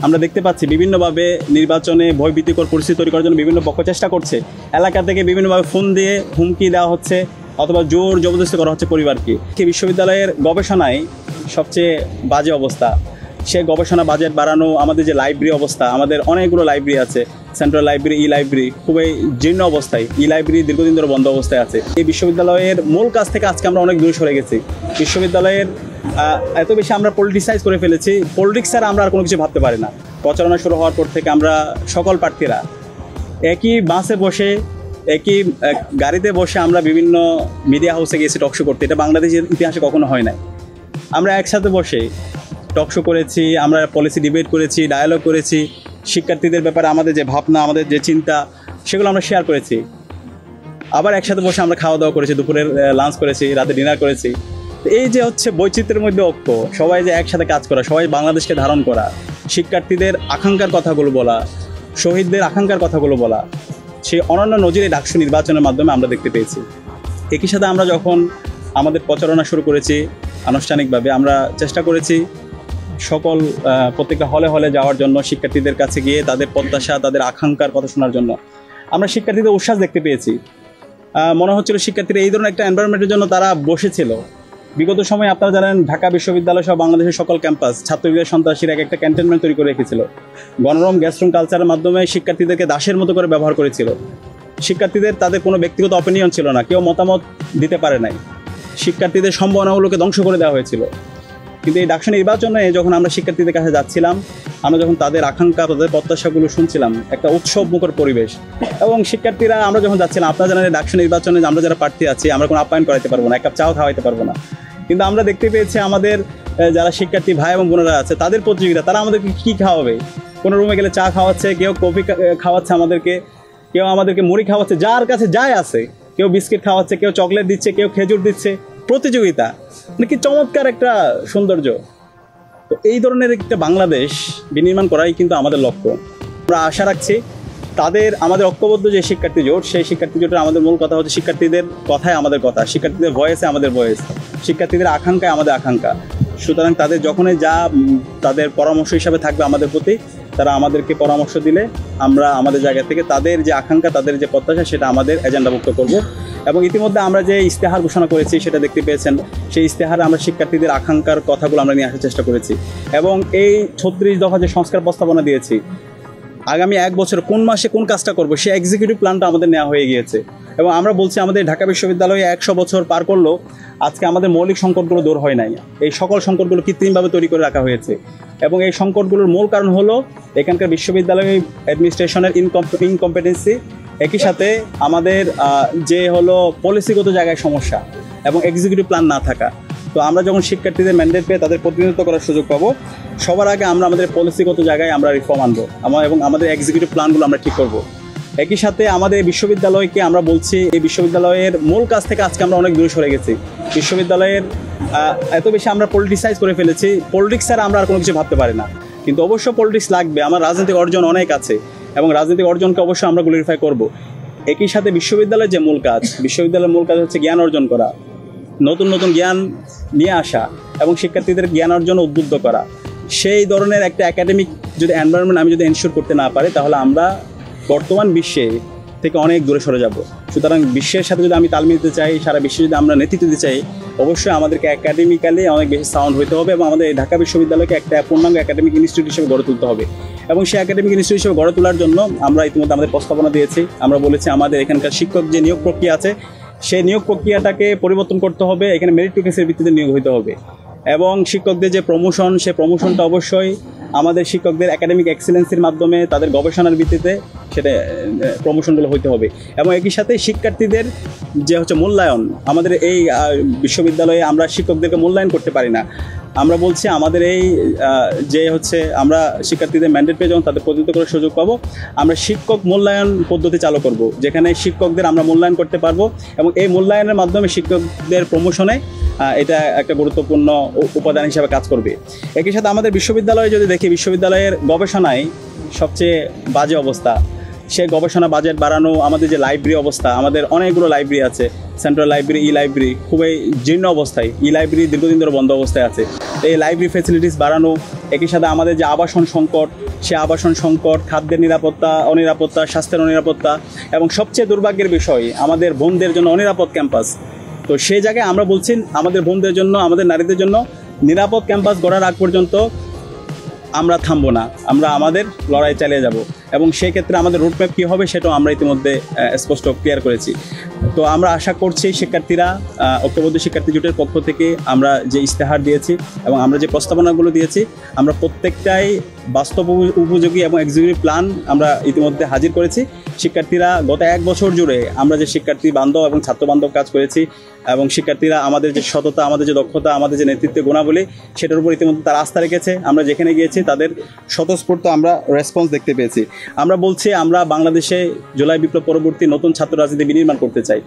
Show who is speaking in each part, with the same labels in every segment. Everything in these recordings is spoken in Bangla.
Speaker 1: আমরা দেখতে পাচ্ছি বিভিন্নভাবে নির্বাচনে ভয়ভীতিকর পরিস্থিতি তৈরি করার জন্য বিভিন্ন পক্ষ চেষ্টা করছে। এলাকা থেকে বিভিন্নভাবে ফোন দিয়ে হুমকি দেওয়া হচ্ছে অথবা জোর জবরদস্তি করা হচ্ছে পরিবারকে। বিশ্ববিদ্যালয়ের গবেষণায় সবচেয়ে বাজে অবস্থা, সে গবেষণা বাজেট বাড়ানো, আমাদের যে লাইব্রেরি অবস্থা, আমাদের অনেকগুলো লাইব্রেরি আছে, সেন্ট্রাল লাইব্রেরি, ই লাইব্রেরি খুবই জীর্ণ অবস্থায়, ই লাইব্রেরি দীর্ঘদিন ধরে বন্ধ অবস্থায় আছে। এই বিশ্ববিদ্যালয়ের মূল কাজ থেকে আজকে আমরা অনেক দূরে সরে গেছি। বিশ্ববিদ্যালয়ের এত বেশি আমরা পলিটিসাইজ করে ফেলেছি, পলিটিক্স ছাড়া আমরা আর কোনো কিছু ভাবতে পারি না। প্রচারণা শুরু হওয়ার পর থেকে আমরা সকল প্রার্থীরা একই বাসে বসে, একই গাড়িতে বসে আমরা বিভিন্ন মিডিয়া হাউসে গেছি টকশো করতে। এটা বাংলাদেশের ইতিহাসে কখনো হয় নাই। আমরা একসাথে বসে টকশো করেছি, আমরা পলিসি ডিবেট করেছি, ডায়ালগ করেছি, শিক্ষার্থীদের ব্যাপারে আমাদের যে ভাবনা, আমাদের যে চিন্তা, সেগুলো আমরা শেয়ার করেছি। আবার একসাথে বসে আমরা খাওয়া দাওয়া করেছি, দুপুরের লাঞ্চ করেছি, রাতে ডিনার করেছি। এই যে হচ্ছে বৈচিত্র্যের মধ্যে ঐক্য, সবাই যে একসাথে কাজ করা, সবাই বাংলাদেশকে ধারণ করা, শিক্ষার্থীদের আকাঙ্ক্ষার কথাগুলো বলা, শহীদদের আকাঙ্ক্ষার কথাগুলো বলা, সেই অনন্য নজিরে ডাকসু নির্বাচনের মাধ্যমে আমরা দেখতে পেয়েছি। একই সাথে আমরা যখন আমাদের প্রচারণা শুরু করেছি আনুষ্ঠানিকভাবে, আমরা চেষ্টা করেছি সকল প্রত্যেকটা হলে হলে যাওয়ার জন্য, শিক্ষার্থীদের কাছে গিয়ে তাদের প্রত্যাশা, তাদের আকাঙ্ক্ষার কথা শোনার জন্য। আমরা শিক্ষার্থীদের উচ্ছ্বাস দেখতে পেয়েছি। মনে হচ্ছিল শিক্ষার্থীরা এই ধরনের একটা এনভায়রনমেন্টের জন্য তারা বসেছিল। বিগত সময়ে আপনারা জানেন ঢাকা বিশ্ববিদ্যালয় সহ বাংলাদেশের সকল ক্যাম্পাস ছাত্রলীগের সন্ত্রাসীরা একটা ক্যান্টনমেন্ট তৈরি করে রেখেছিল। গণরম গ্যাসরুম কালচারের মাধ্যমে শিক্ষার্থীদেরকে দাসের মতো করে ব্যবহার করেছিল। শিক্ষার্থীদের তাদের কোনো ব্যক্তিগত অপিনিয়ন ছিল না, কেউ মতামত দিতে পারে নাই। শিক্ষার্থীদের সম্ভাবনাগুলোকে ধ্বংস করে দেওয়া হয়েছিল। কিন্তু এই ডাকসু নির্বাচনে যখন আমরা শিক্ষার্থীদের কাছে যাচ্ছিলাম, আমরা যখন তাদের আকাঙ্ক্ষা, তাদের প্রত্যাশাগুলো শুনছিলাম, একটা উৎসবমুখর পরিবেশ। এবং শিক্ষার্থীরা আমরা যখন যাচ্ছিলাম, আপনারা জানেন ডাকসু নির্বাচনে আমরা যারা প্রার্থী আছি, আমরা কোনো আপ্যায়ন করাইতে পারবো না, এক কাপ চাও খাওয়াইতে পারবো না। কিন্তু আমরা দেখতে পেয়েছি আমাদের যারা শিক্ষার্থী ভাই এবং বোনেরা আছে, তাদের প্রতিযোগিতা, তারা আমাদেরকে কী খাওয়াবে। কোনো রুমে গেলে চা খাওয়াচ্ছে, কেউ কফি খাওয়াচ্ছে আমাদেরকে, কেউ আমাদেরকে মুড়ি খাওয়াচ্ছে, যার কাছে যাই আছে, কেউ বিস্কিট খাওয়াচ্ছে, কেউ চকলেট দিচ্ছে, কেউ খেজুর দিচ্ছে। প্রতিযোগিতা মানে কি চমৎকার একটা সৌন্দর্য। তো এই ধরনের একটা বাংলাদেশ বিনির্মাণ করাই কিন্তু আমাদের লক্ষ্য। আমরা আশা রাখছি আমাদের ঐক্যবদ্ধ যে শিক্ষার্থী জোট, সেই শিক্ষার্থী জোটের আমাদের মূল কথা হচ্ছে শিক্ষার্থীদের কথায় আমাদের কথা, শিক্ষার্থীদের ভয়েসে আমাদের ভয়েস, শিক্ষার্থীদের আকাঙ্ক্ষায় আমাদের আকাঙ্ক্ষা। সুতরাং তাদের যখনই যা তাদের পরামর্শ হিসাবে থাকবে আমাদের প্রতি, তারা আমাদেরকে পরামর্শ দিলে আমরা আমাদের জায়গা থেকে তাদের যে আকাঙ্ক্ষা, তাদের যে প্রত্যাশা, সেটা আমাদের এজেন্ডাভুক্ত করব। এবং ইতিমধ্যে আমরা যে ইশতেহার ঘোষণা করেছি সেটা দেখতে পেয়েছেন। সেই ইশতেহারে আমরা শিক্ষার্থীদের আকাঙ্ক্ষার কথাগুলো আমরা নিয়ে আসার চেষ্টা করেছি। এবং এই 36 দফা যে সংস্কার প্রস্তাবনা দিয়েছি, আগামী 1 বছর কোন মাসে কোন কাজটা করবো, সেই এক্সিকিউটিভ প্ল্যানটা আমাদের নেওয়া হয়ে গিয়েছে। এবং আমরা বলছি আমাদের ঢাকা বিশ্ববিদ্যালয়ে 100 বছর পার করলেও আজকে আমাদের মৌলিক সংকটগুলো দূর হয় নাই। এই সকল সংকটগুলো কৃত্রিমভাবে তৈরি করে রাখা হয়েছে। এবং এই সংকটগুলোর মূল কারণ হলো এখানকার বিশ্ববিদ্যালয় অ্যাডমিনিস্ট্রেশনের ইনকম্পিটেন্সি, একই সাথে আমাদের যে হলো পলিসিগত জায়গায় সমস্যা এবং এক্সিকিউটিভ প্ল্যান না থাকা। তো আমরা যখন শিক্ষার্থীদের ম্যান্ডেট পেয়ে তাদের প্রতিনিধিত্ব করার সুযোগ পাবো, সবার আগে আমরা আমাদের পলিসিগত জায়গায় আমরা রিফর্ম আনবো এবং আমাদের এক্সিকিউটিভ প্ল্যানগুলো আমরা ঠিক করব। একই সাথে আমাদের বিশ্ববিদ্যালয়কে আমরা বলছি, এই বিশ্ববিদ্যালয়ের মূল কাজ থেকে আজকে আমরা অনেক দূরে সরে গেছি। বিশ্ববিদ্যালয়ের এত বেশি আমরা পলিটিসাইজ করে ফেলেছি, পলিটিক্স ছাড়া আমরা আর কোনো কিছু ভাবতে পারি না। কিন্তু অবশ্য পলিটিক্স লাগবে, আমার রাজনৈতিক অর্জন অনেক আছে এবং রাজনৈতিক অর্জনকে অবশ্যই আমরা গ্লোরিফাই করব। একই সাথে বিশ্ববিদ্যালয়ের যে মূল কাজ, বিশ্ববিদ্যালয়ের মূল কাজ হচ্ছে জ্ঞান অর্জন করা, নতুন নতুন জ্ঞান নিয়ে আসা এবং শিক্ষার্থীদের জ্ঞান অর্জন উদ্বুদ্ধ করা। সেই ধরনের একটা একাডেমিক যদি এনভায়রনমেন্ট আমি যদি এনশিওর করতে না পারি, তাহলে আমরা বর্তমান বিশ্বে থেকে অনেক দূরে সরে যাব। সুতরাং বিশ্বের সাথে যদি আমি তাল মিলতে চাই, সারা বিশ্বে যদি আমরা নেতৃত্ব দিতে চাই, অবশ্যই আমাদেরকে একাডেমিক্যালি অনেক বেশি সাউন্ড হতে হবে এবং আমাদের ঢাকা বিশ্ববিদ্যালয়কে একটা পূর্ণাঙ্গ একাডেমিক ইনস্টিটিউট হিসেবে গড়ে তুলতে হবে। এবং সেই একাডেমিক ইনস্টিটিউট হিসেবে গড়ে তোলার জন্য আমরা ইতিমধ্যে আমাদের প্রস্তাবনা দিয়েছি। আমরা বলেছি আমাদের এখানকার শিক্ষক যে নিয়োগ প্রক্রিয়া আছে, সেই নিয়োগ প্রক্রিয়াটাকে পরিবর্তন করতে হবে, এখানে মেরিটোরিয়াসের ভিত্তিতে নিয়োগ হতে হবে। এবং শিক্ষকদের যে প্রমোশন, সেই প্রমোশনটা অবশ্যই আমাদের শিক্ষকদের একাডেমিক এক্সেলেন্সির মাধ্যমে, তাদের গবেষণার ভিত্তিতে সেটা প্রমোশনগুলো হইতে হবে। এবং একই সাথে শিক্ষার্থীদের যে হচ্ছে মূল্যায়ন, আমাদের এই বিশ্ববিদ্যালয়ে আমরা শিক্ষকদেরকে মূল্যায়ন করতে পারি না। আমরা বলছি আমাদের এই যে হচ্ছে আমরা শিক্ষার্থীদের ম্যান্ডেট পেয়ে যখন তাদের প্রতিনিধিত্ব করার সুযোগ পাবো, আমরা শিক্ষক মূল্যায়ন পদ্ধতি চালু করব, যেখানে শিক্ষকদের আমরা মূল্যায়ন করতে পারবো এবং এই মূল্যায়নের মাধ্যমে শিক্ষকদের প্রমোশনে এটা একটা গুরুত্বপূর্ণ উপাদান হিসাবে কাজ করবে। একই সাথে আমাদের বিশ্ববিদ্যালয়ে যদি দেখি, বিশ্ববিদ্যালয়ের গবেষণায় সবচেয়ে বাজে অবস্থা, সে গবেষণা বাজেট বাড়ানো, আমাদের যে লাইব্রেরি অবস্থা, আমাদের অনেকগুলো লাইব্রেরি আছে, সেন্ট্রাল লাইব্রেরি, ই লাইব্রেরি খুবই জীর্ণ অবস্থায়, ই লাইব্রেরি দীর্ঘদিন ধরে বন্ধ অবস্থায় আছে। এই লাইব্রেরি ফ্যাসিলিটিস বাড়ানো, একই সাথে আমাদের যে আবাসন সংকট, সে আবাসন সংকট, খাদ্যের নিরাপত্তা, অনিরাপত্তা, স্বাস্থ্যের অনিরাপত্তা, এবং সবচেয়ে দুর্ভাগ্যের বিষয় আমাদের বোনদের জন্য অনিরাপদ ক্যাম্পাস। তো সেই জায়গায় আমরা বলছি আমাদের বোনদের জন্য, আমাদের নারীদের জন্য নিরাপদ ক্যাম্পাস গড়ার আগ পর্যন্ত আমরা থামবো না, আমরা আমাদের লড়াই চালিয়ে যাব। এবং সেই ক্ষেত্রে আমাদের রুটম্যাপ কী হবে সেটাও আমরা ইতিমধ্যে স্পষ্ট ক্লিয়ার করেছি। তো আমরা আশা করছি শিক্ষার্থীরা, ঐক্যবদ্ধ শিক্ষার্থী জোটের পক্ষ থেকে আমরা যে ইস্তেহার দিয়েছি এবং আমরা যে প্রস্তাবনাগুলো দিয়েছি, আমরা প্রত্যেকটাই বাস্তব উপযোগী এবং এক্সিকিউটিভ প্ল্যান আমরা ইতিমধ্যে হাজির করেছি। শিক্ষার্থীরা গত 1 বছর জুড়ে আমরা যে শিক্ষার্থী বান্ধব এবং ছাত্র বান্ধব কাজ করেছি, এবং শিক্ষার্থীরা আমাদের যে সততা, আমাদের যে দক্ষতা, আমাদের যে নেতৃত্বের গুণাবলী, সেটার উপর ইতিমধ্যে তারা আস্থা রেখেছে। আমরা যেখানে গিয়েছি তাদের স্বতঃস্ফূর্ত আমরা রেসপন্স দেখতে পেয়েছি। আমরা বলছি আমরা বাংলাদেশে জুলাই বিপ্লব পরবর্তী নতুন ছাত্র রাজনীতি বিনির্মাণ করতে চাই,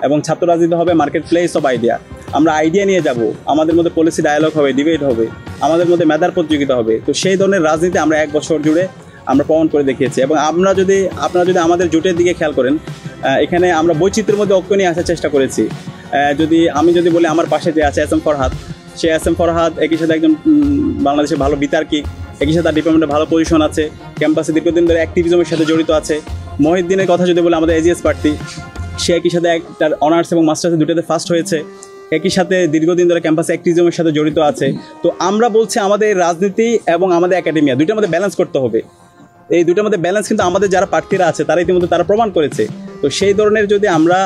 Speaker 1: এবং ছাত্র রাজনীতি হবে মার্কেট প্লেস অফ আইডিয়া। আমরা আইডিয়া নিয়ে যাব, আমাদের মধ্যে পলিসি ডায়ালগ হবে, ডিবেট হবে, আমাদের মধ্যে মেধার প্রতিযোগিতা হবে। তো সেই ধরনের রাজনীতি আমরা 1 বছর জুড়ে আমরা প্রমাণ করে দেখিয়েছি। এবং আপনারা যদি আমাদের জোটের দিকে খেয়াল করেন, এখানে আমরা বৈচিত্র্যের মধ্যে ঐক্য নিয়ে আসার চেষ্টা করেছি। আমি যদি বলি, আমার পাশে যে আছে এস এম ফরহাদ, সে এস এম ফরহাদ একই সাথে একজন বাংলাদেশের ভালো বিতার্কিক, একই সাথে তার ডিপার্টমেন্টে ভালো পজিশন আছে, ক্যাম্পাসে দীর্ঘদিন ধরে অ্যাক্টিভিজমের সাথে জড়িত আছে। মহিউদ্দিনের কথা যদি বলি, আমাদের এজিএস প্রার্থী, সে একই সাথে তার অনার্স এবং মাস্টার্সে দুটোতে ফার্স্ট হয়েছে, একই সাথে দীর্ঘদিন ধরে ক্যাম্পাসে অ্যাক্টিভিজমের সাথে জড়িত আছে। তো আমরা বলছি আমাদের রাজনীতি এবং আমাদের একাডেমিয়া দুইটার মধ্যে ব্যালেন্স করতে হবে। এই দুইটার মধ্যে ব্যালেন্স কিন্তু আমাদের যারা প্রার্থীরা আছে তারা ইতিমধ্যে তারা প্রমাণ করেছে। তো সেই ধরনের যদি আমরা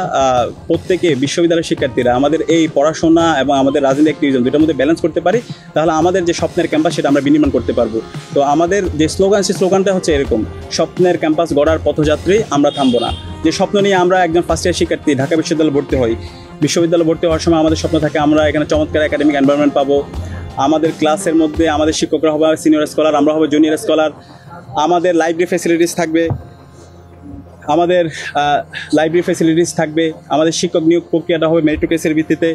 Speaker 1: প্রত্যেকে বিশ্ববিদ্যালয়ের শিক্ষার্থীরা আমাদের এই পড়াশোনা এবং আমাদের রাজনীতি অ্যাক্টিভিজম দুইটার মধ্যে ব্যালেন্স করতে পারি, তাহলে আমাদের যে স্বপ্নের ক্যাম্পাস সেটা আমরা বিনির্মাণ করতে পারবো। তো আমাদের যে স্লোগান, সেই স্লোগানটা হচ্ছে এরকম: স্বপ্নের ক্যাম্পাস গড়ার পথযাত্রী, আমরা থামবো না। যে স্বপ্ন নিয়ে আমরা একজন ফার্স্ট ইয়ার শিক্ষার্থী ঢাকা বিশ্ববিদ্যালয়ে ভর্তি হই, বিশ্ববিদ্যালয়ে ভর্তি হওয়ার সময় আমাদের স্বপ্ন থাকে আমরা এখানে চমৎকার একাডেমিক এনভায়রনমেন্ট পাবো, আমাদের ক্লাসের মধ্যে আমাদের শিক্ষকরা হবে সিনিয়র স্কলার, আমরা হবে জুনিয়র স্কলার, আমাদের লাইব্রেরি ফ্যাসিলিটিস থাকবে, আমাদের শিক্ষক নিয়োগ প্রক্রিয়াটা হবে মেরিটোক্রেসির ভিত্তিতে,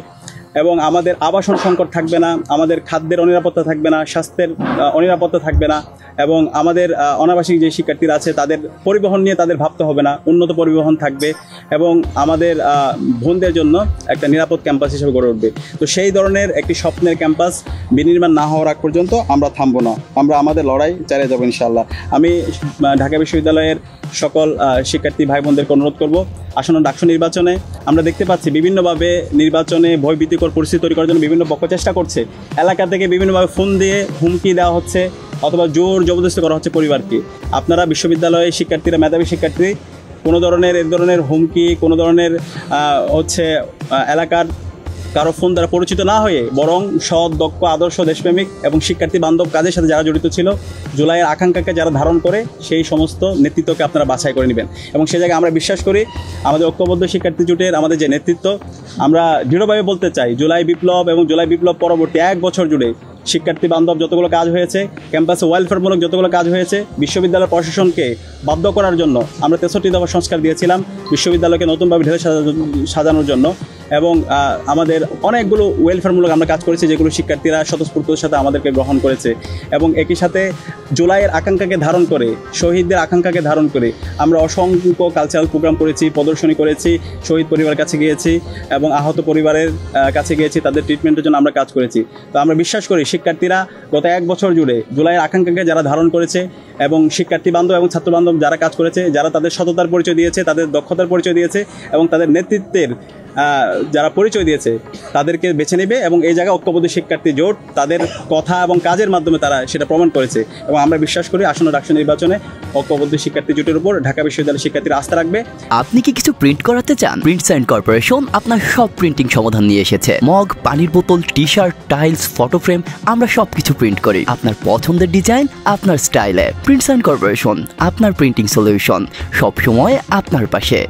Speaker 1: এবং আমাদের আবাসন সংকট থাকবে না, আমাদের খাদ্যের অনিরাপত্তা থাকবে না, স্বাস্থ্যের অনিরাপত্তা থাকবে না, এবং আমাদের অনাবাসিক যে শিক্ষার্থীরা আছে তাদের পরিবহন নিয়ে তাদের ভাবতে হবে না, উন্নত পরিবহন থাকবে, এবং আমাদের বোনদের জন্য একটা নিরাপদ ক্যাম্পাস হিসেবে গড়ে উঠবে। তো সেই ধরনের একটি স্বপ্নের ক্যাম্পাস বিনির্মাণ না হওয়ার আগ পর্যন্ত আমরা থামবো না, আমরা আমাদের লড়াই চালিয়ে যাবো ইনশাআল্লাহ। আমি ঢাকা বিশ্ববিদ্যালয়ের সকল শিক্ষার্থী ভাই বোনদেরকে অনুরোধ করব, আসন্ন ডাকসু নির্বাচনে আমরা দেখতে পাচ্ছি বিভিন্নভাবে নির্বাচনে ভয়ভীতিকর পরিস্থিতি তৈরি করার জন্য বিভিন্ন পক্ষ চেষ্টা করছে। এলাকা থেকে বিভিন্নভাবে ফোন দিয়ে হুমকি দেওয়া হচ্ছে অথবা জোর জবরদস্তি করা হচ্ছে পরিবারকে। আপনারা বিশ্ববিদ্যালয়ের শিক্ষার্থীরা, মেধাবী শিক্ষার্থী, কোনো ধরনের এই ধরনের হুমকি, কোনো ধরনের এলাকার কারো ফোন দ্বারা পরিচিত না হয়ে বরং সৎ, দক্ষ, আদর্শ, দেশপ্রেমিক এবং শিক্ষার্থী বান্ধব কাজের সাথে যারা জড়িত ছিল, জুলাইয়ের আকাঙ্ক্ষাকে যারা ধারণ করে, সেই সমস্ত নেতৃত্বকে আপনারা বাছাই করে নেবেন। এবং সে জায়গায় আমরা বিশ্বাস করি আমাদের ঐক্যবদ্ধ শিক্ষার্থী জোটের আমাদের যে নেতৃত্ব, আমরা দৃঢ়ভাবে বলতে চাই জুলাই বিপ্লব এবং জুলাই বিপ্লব পরবর্তী 1 বছর জুড়ে শিক্ষার্থী বান্ধব যতগুলো কাজ হয়েছে, ক্যাম্পাসে ওয়েলফেয়ারমূলক যতগুলো কাজ হয়েছে, বিশ্ববিদ্যালয় প্রশাসনকে বাধ্য করার জন্য আমরা 63 দফা সংস্কার দিয়েছিলাম বিশ্ববিদ্যালয়কে নতুনভাবে ঢেলে সাজানোর জন্য, এবং আমাদের অনেকগুলো ওয়েলফেয়ারমূলক আমরা কাজ করেছি যেগুলো শিক্ষার্থীরা স্বতঃস্ফূর্ততার সাথে আমাদেরকে গ্রহণ করেছে। এবং একই সাথে জুলাইয়ের আকাঙ্ক্ষাকে ধারণ করে, শহীদদের আকাঙ্ক্ষাকে ধারণ করে আমরা অসংখ্য কালচারাল প্রোগ্রাম করেছি, প্রদর্শনী করেছি, শহীদ পরিবারের কাছে গিয়েছি এবং আহত পরিবারের কাছে গিয়েছি, তাদের ট্রিটমেন্টের জন্য আমরা কাজ করেছি। তো আমরা বিশ্বাস করি শিক্ষার্থীরা গত 1 বছর জুড়ে জুলাইয়ের আকাঙ্ক্ষাকে যারা ধারণ করেছে এবং শিক্ষার্থী বান্ধব এবং ছাত্র বান্ধব যারা কাজ করেছে, যারা তাদের সততার পরিচয় দিয়েছে, তাদের দক্ষতার পরিচয় দিয়েছে এবং তাদের নেতৃত্বের যারা পরিচয় দিয়েছে তাদেরকে বেছে নেবে। এবং এই জায়গায় ঐক্যবদ্ধ শিক্ষার্থী জোট তাদের কথা এবং কাজের মাধ্যমে তারা সেটা প্রমাণ করেছে। এবং আমরা বিশ্বাস করি আসন্ন ডাকসু নির্বাচনে ঐক্যবদ্ধ শিক্ষার্থী জোটের উপর ঢাকা বিশ্ববিদ্যালয়ের শিক্ষার্থীরা আস্থা রাখবে।
Speaker 2: আপনি কি কিছু প্রিন্ট করাতে চান? প্রিন্টস অ্যান্ড কর্পোরেশন আপনার সব প্রিন্টিং সমাধান নিয়ে এসেছে। মগ, পানির বোতল, T shirt, tiles, photo frame, আমরা সবকিছু প্রিন্ট করি আপনার পছন্দের ডিজাইন, আপনার স্টাইলে। প্রিন্টস অ্যান্ড কর্পোরেশন, আপনার প্রিন্টিং সলিউশন, সবসময় আপনার পাশে।